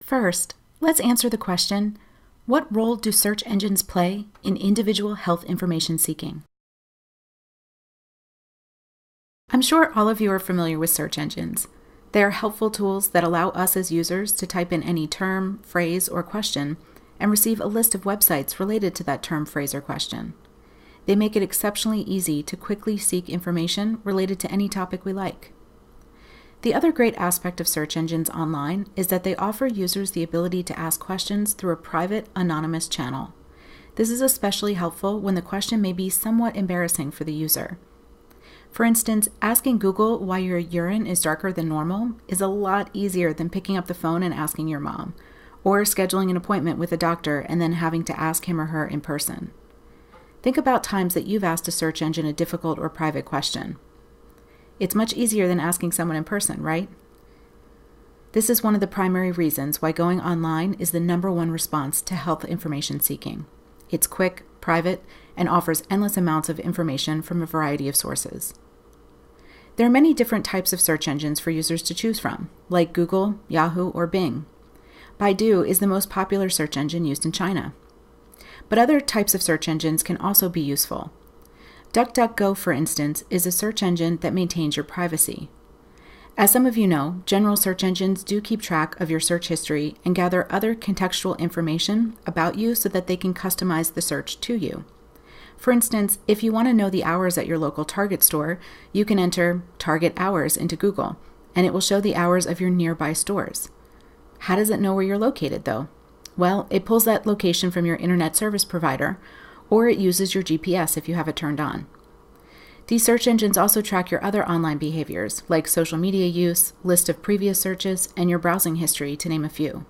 First, let's answer the question, what role do search engines play in individual health information seeking? I'm sure all of you are familiar with search engines. They are helpful tools that allow us as users to type in any term, phrase, or question and receive a list of websites related to that term, phrase, or question. They make it exceptionally easy to quickly seek information related to any topic we like. The other great aspect of search engines online is that they offer users the ability to ask questions through a private, anonymous channel. This is especially helpful when the question may be somewhat embarrassing for the user. For instance, asking Google why your urine is darker than normal is a lot easier than picking up the phone and asking your mom, or scheduling an appointment with a doctor and then having to ask him or her in person. Think about times that you've asked a search engine a difficult or private question. It's much easier than asking someone in person, right? This is one of the primary reasons why going online is the #1 response to health information seeking. It's quick, private, and offers endless amounts of information from a variety of sources. There are many different types of search engines for users to choose from, like Google, Yahoo, or Bing. Baidu is the most popular search engine used in China. But other types of search engines can also be useful. Duckduckgo, for instance, is a search engine that maintains your privacy. As some of you know, general search engines do keep track of your search history and gather other contextual information about you so that they can customize the search to you. For instance, if you want to know the hours at your local Target store, you can enter Target hours into Google, and it will show the hours of your nearby stores. How does it know where you're located, though? Well, it pulls that location from your internet service provider, or it uses your GPS if you have it turned on. These search engines also track your other online behaviors, like social media use, list of previous searches, and your browsing history, to name a few.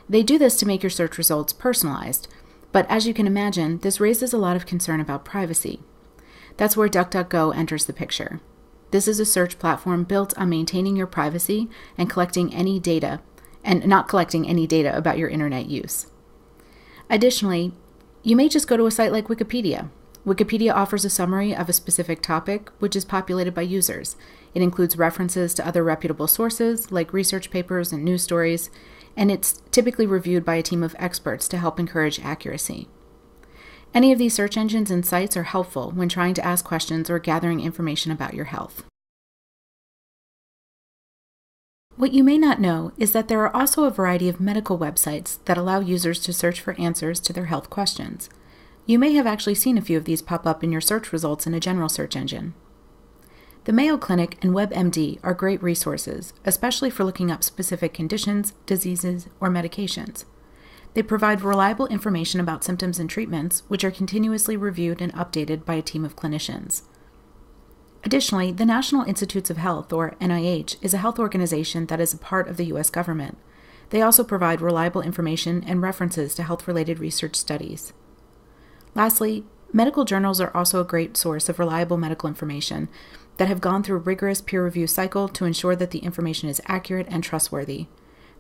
They do this to make your search results personalized, but as you can imagine, this raises a lot of concern about privacy. That's where Duckduckgo enters the picture. This is a search platform built on maintaining your privacy and not collecting any data about your internet use. Additionally, you may just go to a site like Wikipedia. Wikipedia offers a summary of a specific topic, which is populated by users. It includes references to other reputable sources, like research papers and news stories, and it's typically reviewed by a team of experts to help encourage accuracy. Any of these search engines and sites are helpful when trying to ask questions or gathering information about your health. What you may not know is that there are also a variety of medical websites that allow users to search for answers to their health questions. You may have actually seen a few of these pop up in your search results in a general search engine. The Mayo Clinic and WebMD are great resources, especially for looking up specific conditions, diseases, or medications. They provide reliable information about symptoms and treatments, which are continuously reviewed and updated by a team of clinicians. Additionally, the National Institutes of Health, or NIH, is a health organization that is a part of the U.S. government. They also provide reliable information and references to health-related research studies. Lastly, medical journals are also a great source of reliable medical information that have gone through a rigorous peer review cycle to ensure that the information is accurate and trustworthy.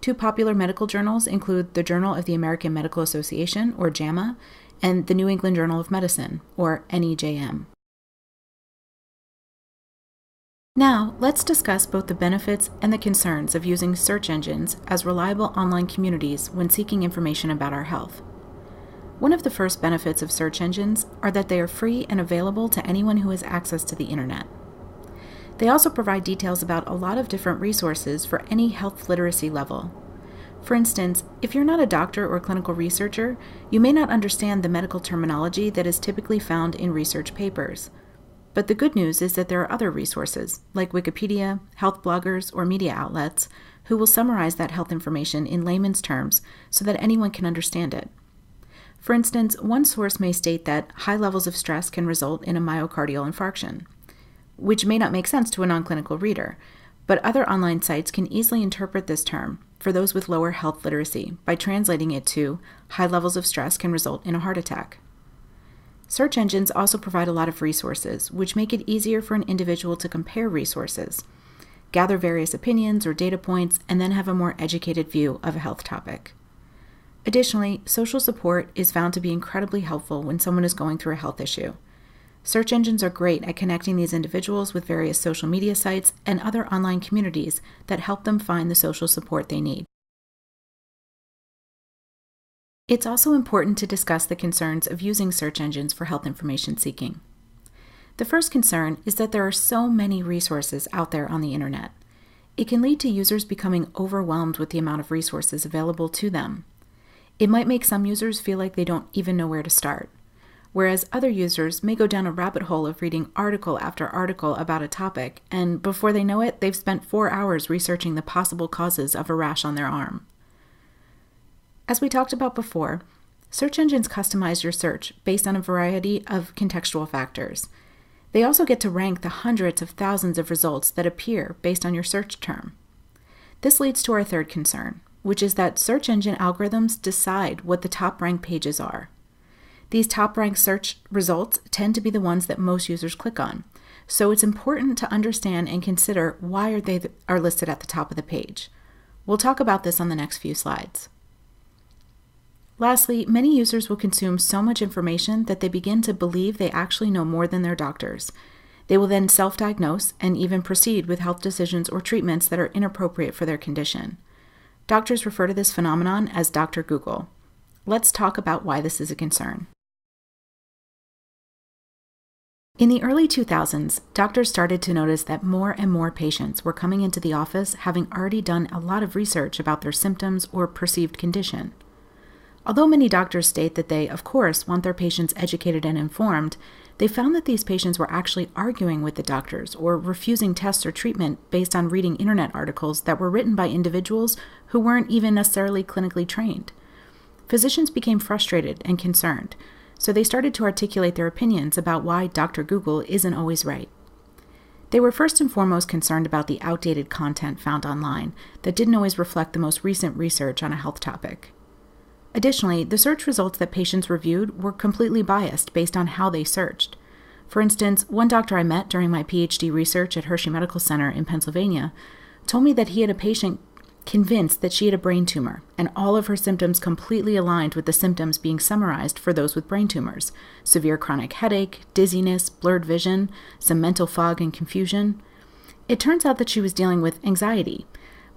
Two popular medical journals include the Journal of the American Medical Association, or JAMA, and the New England Journal of Medicine, or NEJM. Now, let's discuss both the benefits and the concerns of using search engines as reliable online communities when seeking information about our health. One of the first benefits of search engines are that they are free and available to anyone who has access to the internet. They also provide details about a lot of different resources for any health literacy level. For instance, if you're not a doctor or clinical researcher, you may not understand the medical terminology that is typically found in research papers. But the good news is that there are other resources, like Wikipedia, health bloggers, or media outlets, who will summarize that health information in layman's terms so that anyone can understand it. For instance, one source may state that high levels of stress can result in a myocardial infarction, which may not make sense to a non-clinical reader, but other online sites can easily interpret this term for those with lower health literacy by translating it to high levels of stress can result in a heart attack. Search engines also provide a lot of resources, which make it easier for an individual to compare resources, gather various opinions or data points, and then have a more educated view of a health topic. Additionally, social support is found to be incredibly helpful when someone is going through a health issue. Search engines are great at connecting these individuals with various social media sites and other online communities that help them find the social support they need. It's also important to discuss the concerns of using search engines for health information seeking. The first concern is that there are so many resources out there on the internet. It can lead to users becoming overwhelmed with the amount of resources available to them. It might make some users feel like they don't even know where to start, whereas other users may go down a rabbit hole of reading article after article about a topic, and before they know it, they've spent 4 hours researching the possible causes of a rash on their arm. As we talked about before, search engines customize your search based on a variety of contextual factors. They also get to rank the hundreds of thousands of results that appear based on your search term. This leads to our third concern, which is that search engine algorithms decide what the top-ranked pages are. These top-ranked search results tend to be the ones that most users click on, so it's important to understand and consider why they are listed at the top of the page. We'll talk about this on the next few slides. Lastly, many users will consume so much information that they begin to believe they actually know more than their doctors. They will then self-diagnose and even proceed with health decisions or treatments that are inappropriate for their condition. Doctors refer to this phenomenon as Dr. Google. Let's talk about why this is a concern. In the early 2000s, doctors started to notice that more and more patients were coming into the office having already done a lot of research about their symptoms or perceived condition. Although many doctors state that they, of course, want their patients educated and informed, they found that these patients were actually arguing with the doctors or refusing tests or treatment based on reading internet articles that were written by individuals who weren't even necessarily clinically trained. Physicians became frustrated and concerned, so they started to articulate their opinions about why Dr. Google isn't always right. They were first and foremost concerned about the outdated content found online that didn't always reflect the most recent research on a health topic. Additionally, the search results that patients reviewed were completely biased based on how they searched. For instance, one doctor I met during my PhD research at Hershey Medical Center in Pennsylvania told me that he had a patient convinced that she had a brain tumor, and all of her symptoms completely aligned with the symptoms being summarized for those with brain tumors: severe chronic headache, dizziness, blurred vision, some mental fog and confusion. It turns out that she was dealing with anxiety,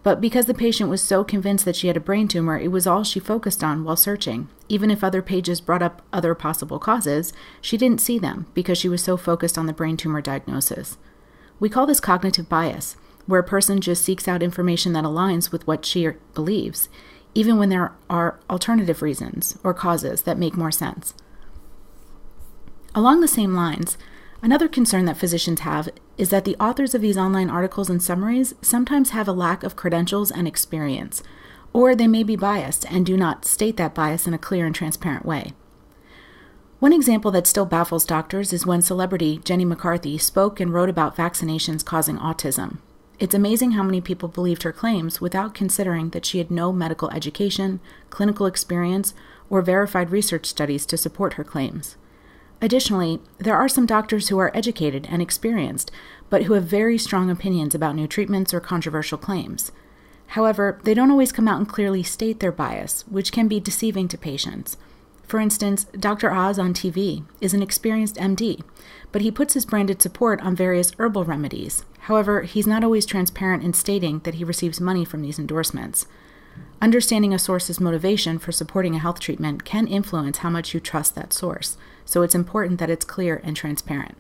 but because the patient was so convinced that she had a brain tumor, it was all she focused on while searching. Even if other pages brought up other possible causes, she didn't see them because she was so focused on the brain tumor diagnosis. We call this cognitive bias, where a person just seeks out information that aligns with what she believes, even when there are alternative reasons or causes that make more sense. Along the same lines, another concern that physicians have is that the authors of these online articles and summaries sometimes have a lack of credentials and experience, or they may be biased and do not state that bias in a clear and transparent way. One example that still baffles doctors is when celebrity Jenny McCarthy spoke and wrote about vaccinations causing autism. It's amazing how many people believed her claims without considering that she had no medical education, clinical experience, or verified research studies to support her claims. Additionally, there are some doctors who are educated and experienced, but who have very strong opinions about new treatments or controversial claims. However, they don't always come out and clearly state their bias, which can be deceiving to patients. For instance, Dr. Oz on TV is an experienced MD, but he puts his branded support on various herbal remedies. However, he's not always transparent in stating that he receives money from these endorsements. Understanding a source's motivation for supporting a health treatment can influence how much you trust that source, so it's important that it's clear and transparent.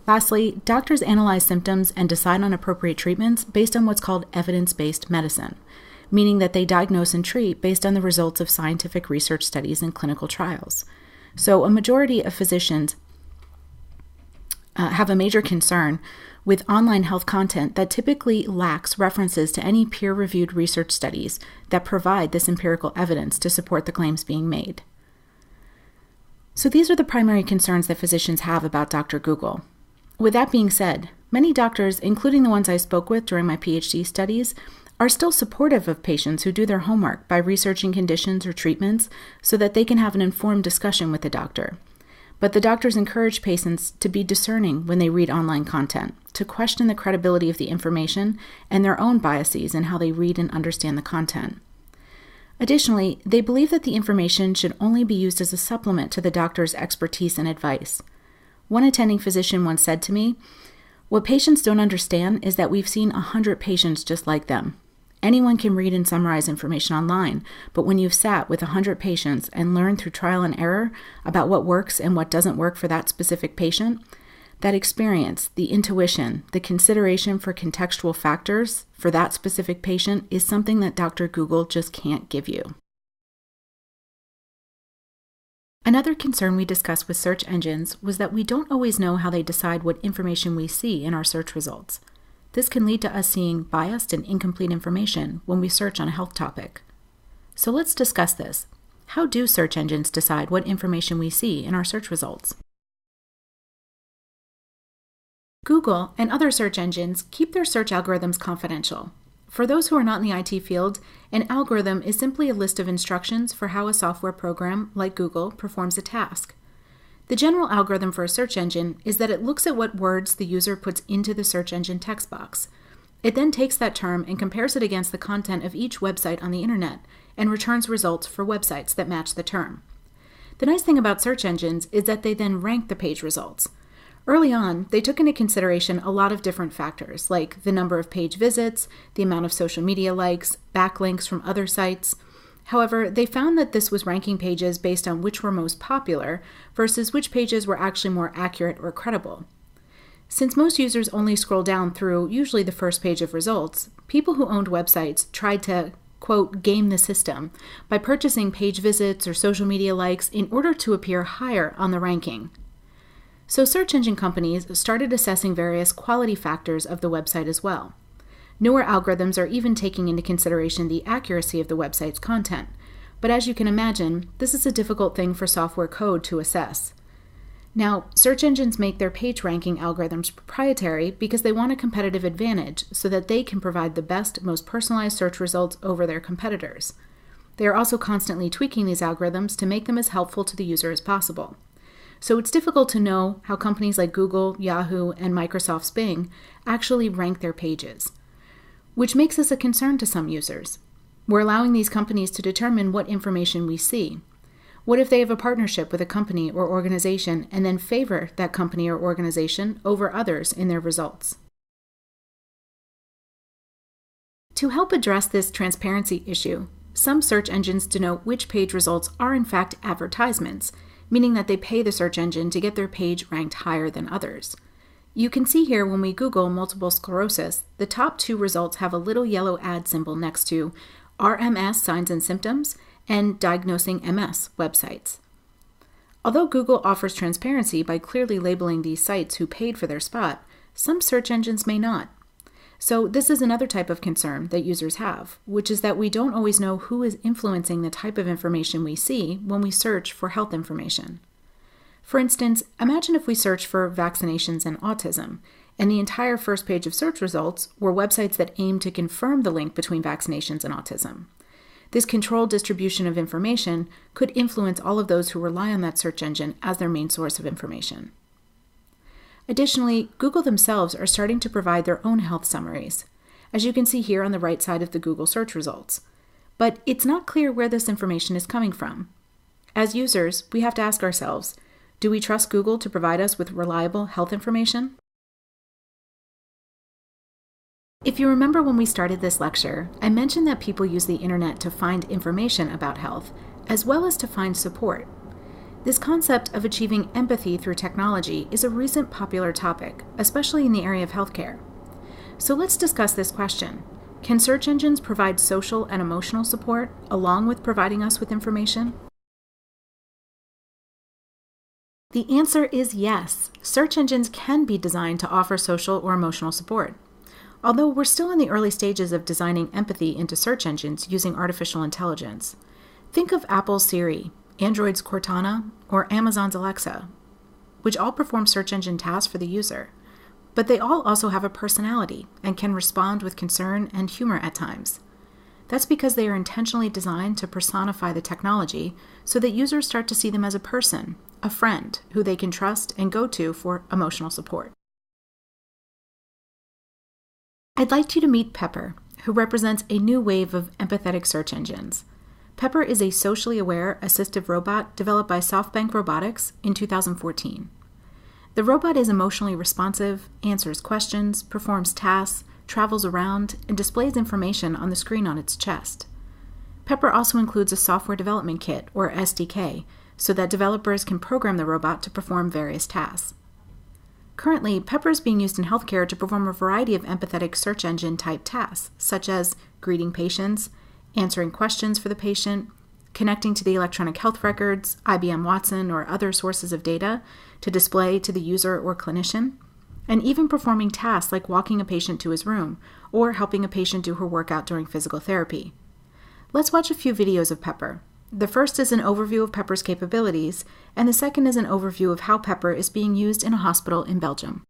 Lastly, doctors analyze symptoms and decide on appropriate treatments based on what's called evidence-based medicine, meaning that they diagnose and treat based on the results of scientific research studies and clinical trials. So a majority of physicians have a major concern with online health content that typically lacks references to any peer-reviewed research studies that provide this empirical evidence to support the claims being made. So these are the primary concerns that physicians have about Dr. Google. With that being said, many doctors, including the ones I spoke with during my PhD studies, are still supportive of patients who do their homework by researching conditions or treatments so that they can have an informed discussion with the doctor. But the doctors encourage patients to be discerning when they read online content, to question the credibility of the information and their own biases in how they read and understand the content. Additionally, they believe that the information should only be used as a supplement to the doctor's expertise and advice. One attending physician once said to me, "What patients don't understand is that we've seen 100 patients just like them. Anyone can read and summarize information online, but when you've sat with 100 patients and learned through trial and error about what works and what doesn't work for that specific patient, that experience, the intuition, the consideration for contextual factors for that specific patient is something that Dr. Google just can't give you. Another concern we discussed with search engines was that we don't always know how they decide what information we see in our search results. This can lead to us seeing biased and incomplete information when we search on a health topic. So let's discuss this. How do search engines decide what information we see in our search results? Google and other search engines keep their search algorithms confidential. For those who are not in the IT field, an algorithm is simply a list of instructions for how a software program, like Google, performs a task. The general algorithm for a search engine is that it looks at what words the user puts into the search engine text box. It then takes that term and compares it against the content of each website on the internet and returns results for websites that match the term. The nice thing about search engines is that they then rank the page results. Early on, they took into consideration a lot of different factors, like the number of page visits, the amount of social media likes, backlinks from other sites. However, they found that this was ranking pages based on which were most popular versus which pages were actually more accurate or credible. Since most users only scroll down through usually the first page of results, people who owned websites tried to, quote, game the system by purchasing page visits or social media likes in order to appear higher on the ranking. So search engine companies started assessing various quality factors of the website as well. Newer algorithms are even taking into consideration the accuracy of the website's content. But as you can imagine, this is a difficult thing for software code to assess. Now, search engines make their page ranking algorithms proprietary because they want a competitive advantage so that they can provide the best, most personalized search results over their competitors. They are also constantly tweaking these algorithms to make them as helpful to the user as possible. So it's difficult to know how companies like Google, Yahoo, and Microsoft's Bing actually rank their pages, which makes us a concern to some users. We're allowing these companies to determine what information we see. What if they have a partnership with a company or organization and then favor that company or organization over others in their results? To help address this transparency issue, some search engines denote which page results are in fact advertisements, meaning that they pay the search engine to get their page ranked higher than others. You can see here when we Google multiple sclerosis, the top 2 results have a little yellow ad symbol next to RMS signs and symptoms and diagnosing MS websites. Although Google offers transparency by clearly labeling these sites who paid for their spot, some search engines may not. So this is another type of concern that users have, which is that we don't always know who is influencing the type of information we see when we search for health information. For instance, imagine if we search for vaccinations and autism, and the entire first page of search results were websites that aim to confirm the link between vaccinations and autism. This controlled distribution of information could influence all of those who rely on that search engine as their main source of information. Additionally, Google themselves are starting to provide their own health summaries, as you can see here on the right side of the Google search results. But it's not clear where this information is coming from. As users, we have to ask ourselves, do we trust Google to provide us with reliable health information? If you remember when we started this lecture, I mentioned that people use the internet to find information about health, as well as to find support. This concept of achieving empathy through technology is a recent popular topic, especially in the area of healthcare. So let's discuss this question. Can search engines provide social and emotional support along with providing us with information? The answer is yes. Search engines can be designed to offer social or emotional support. Although we're still in the early stages of designing empathy into search engines using artificial intelligence. Think of Apple's Siri, Android's Cortana, or Amazon's Alexa, which all perform search engine tasks for the user. But they all also have a personality and can respond with concern and humor at times. That's because they are intentionally designed to personify the technology so that users start to see them as a person, a friend who they can trust and go to for emotional support. I'd like you to meet Pepper, who represents a new wave of empathetic search engines. Pepper is a socially aware assistive robot developed by SoftBank Robotics in 2014. The robot is emotionally responsive, answers questions, performs tasks, travels around, and displays information on the screen on its chest. Pepper also includes a software development kit, or SDK, so that developers can program the robot to perform various tasks. Currently, Pepper is being used in healthcare to perform a variety of empathetic search engine type tasks, such as greeting patients, answering questions for the patient, connecting to the electronic health records, IBM Watson, or other sources of data to display to the user or clinician, and even performing tasks like walking a patient to his room or helping a patient do her workout during physical therapy. Let's watch a few videos of Pepper. The first is an overview of Pepper's capabilities, and the second is an overview of how Pepper is being used in a hospital in Belgium.